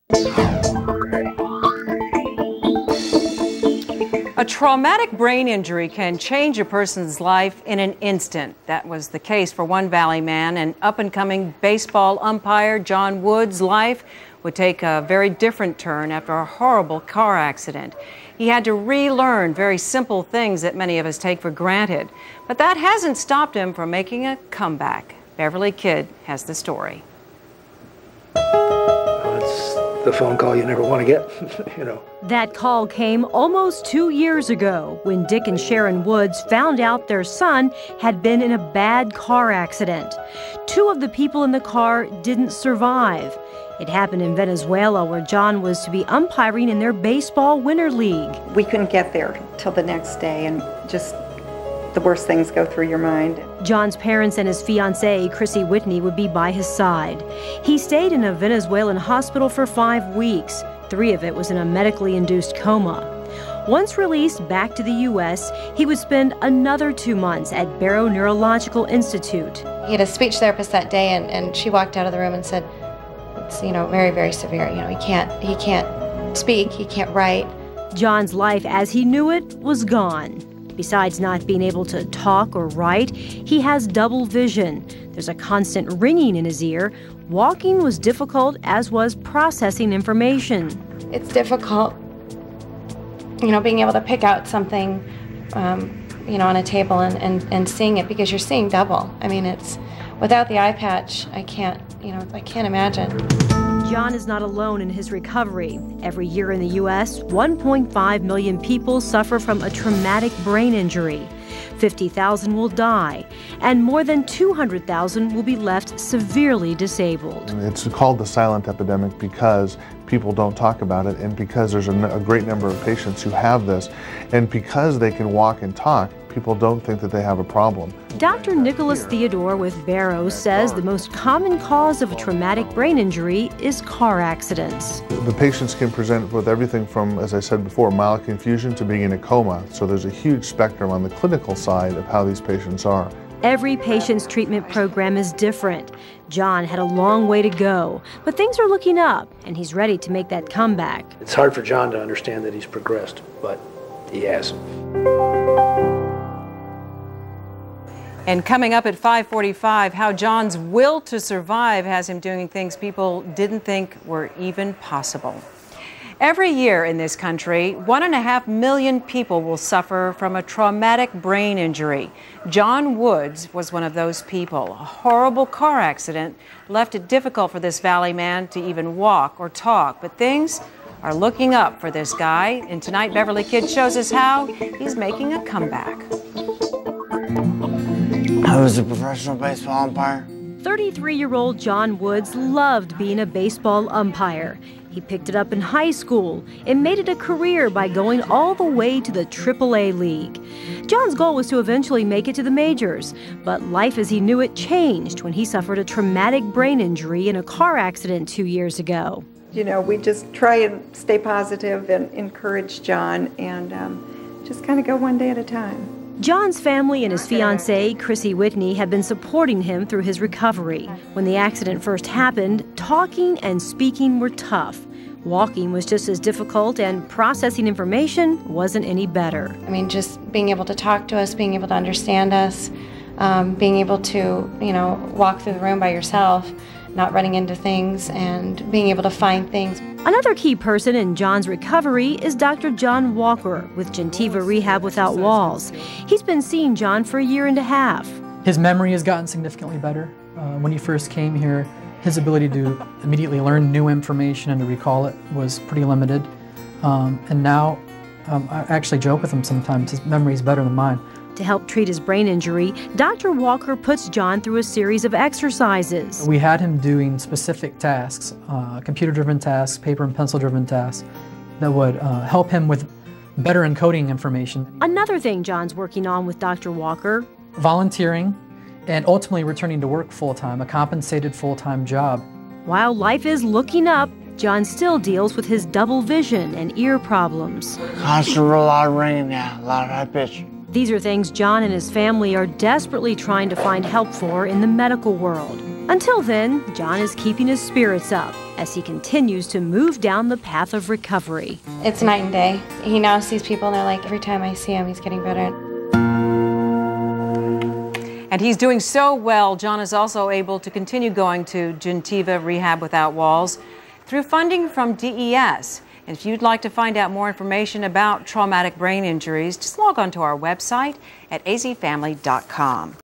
A traumatic brain injury can change a person's life in an instant. That was the case for one Valley man, and up-and-coming baseball umpire John Wood's life would take a very different turn after a horrible car accident. He had to relearn very simple things that many of us take for granted. But that hasn't stopped him from making a comeback. Beverly Kidd has the story. It's the phone call you never want to get, you know. That call came almost 2 years ago when Dick and Sharon Woods found out their son had been in a bad car accident. 2 of the people in the car didn't survive. It happened in Venezuela, where John was to be umpiring in their baseball winter league. We couldn't get there till the next day, and just the worst things go through your mind. John's parents and his fiancée, Chrissy Whitney, would be by his side. He stayed in a Venezuelan hospital for 5 weeks. 3 of it was in a medically induced coma. Once released back to the U.S., he would spend another 2 months at Barrow Neurological Institute. He had a speech therapist that day, and she walked out of the room and said, it's, very, very severe. He can't speak, he can't write. John's life as he knew it was gone. Besides not being able to talk or write, he has double vision. There's a constant ringing in his ear. Walking was difficult, as was processing information. It's difficult, being able to pick out something, on a table and seeing it, because you're seeing double. It's without the eye patch, I can't imagine. John is not alone in his recovery. Every year in the U.S., 1.5 million people suffer from a traumatic brain injury. 50,000 will die, and more than 200,000 will be left severely disabled. It's called the silent epidemic because people don't talk about it, and because there's a great number of patients who have this, and because they can walk and talk, people don't think that they have a problem. Dr. Nicholas Theodore with Barrow says the most common cause of a traumatic brain injury is car accidents. The patients can present with everything from, as I said before, mild confusion to being in a coma. So there's a huge spectrum on the clinical side of how these patients are. Every patient's treatment program is different. John had a long way to go, but things are looking up, and he's ready to make that comeback. It's hard for John to understand that he's progressed, but he has. And coming up at 5:45, how John's will to survive has him doing things people didn't think were even possible. Every year in this country, 1.5 million people will suffer from a traumatic brain injury. John Woods was one of those people. A horrible car accident left it difficult for this Valley man to even walk or talk. But things are looking up for this guy. And tonight, Beverly Kidd shows us how he's making a comeback. I was a professional baseball umpire. 33-year-old John Woods loved being a baseball umpire. He picked it up in high school and made it a career by going all the way to the AAA League. John's goal was to eventually make it to the majors, but life as he knew it changed when he suffered a traumatic brain injury in a car accident 2 years ago. We just try and stay positive and encourage John, and just kind of go one day at a time. John's family and his fiancée, Chrissy Whitney, have been supporting him through his recovery. When the accident first happened, talking and speaking were tough. Walking was just as difficult, and processing information wasn't any better. Just being able to talk to us, being able to understand us, being able to, walk through the room by yourself, not running into things, and being able to find things. Another key person in John's recovery is Dr. John Walker with Gentiva Rehab Without Walls. He's been seeing John for 1.5 years. His memory has gotten significantly better. When he first came here, his ability to immediately learn new information and to recall it was pretty limited. And now, I actually joke with him sometimes, his memory is better than mine. To help treat his brain injury, Dr. Walker puts John through a series of exercises. We had him doing specific tasks, computer-driven tasks, paper and pencil-driven tasks, that would help him with better encoding information. Another thing John's working on with Dr. Walker: volunteering and ultimately returning to work full-time, a compensated full-time job. While life is looking up, John still deals with his double vision and ear problems. Constant a lot of rain now, a lot of high pitch. These are things John and his family are desperately trying to find help for in the medical world. Until then, John is keeping his spirits up. as he continues to move down the path of recovery. It's night and day. He now sees people and they're like, every time I see him, he's getting better. And he's doing so well, John is also able to continue going to Gentiva Rehab Without Walls through funding from DES. And if you'd like to find out more information about traumatic brain injuries, just log on to our website at azfamily.com.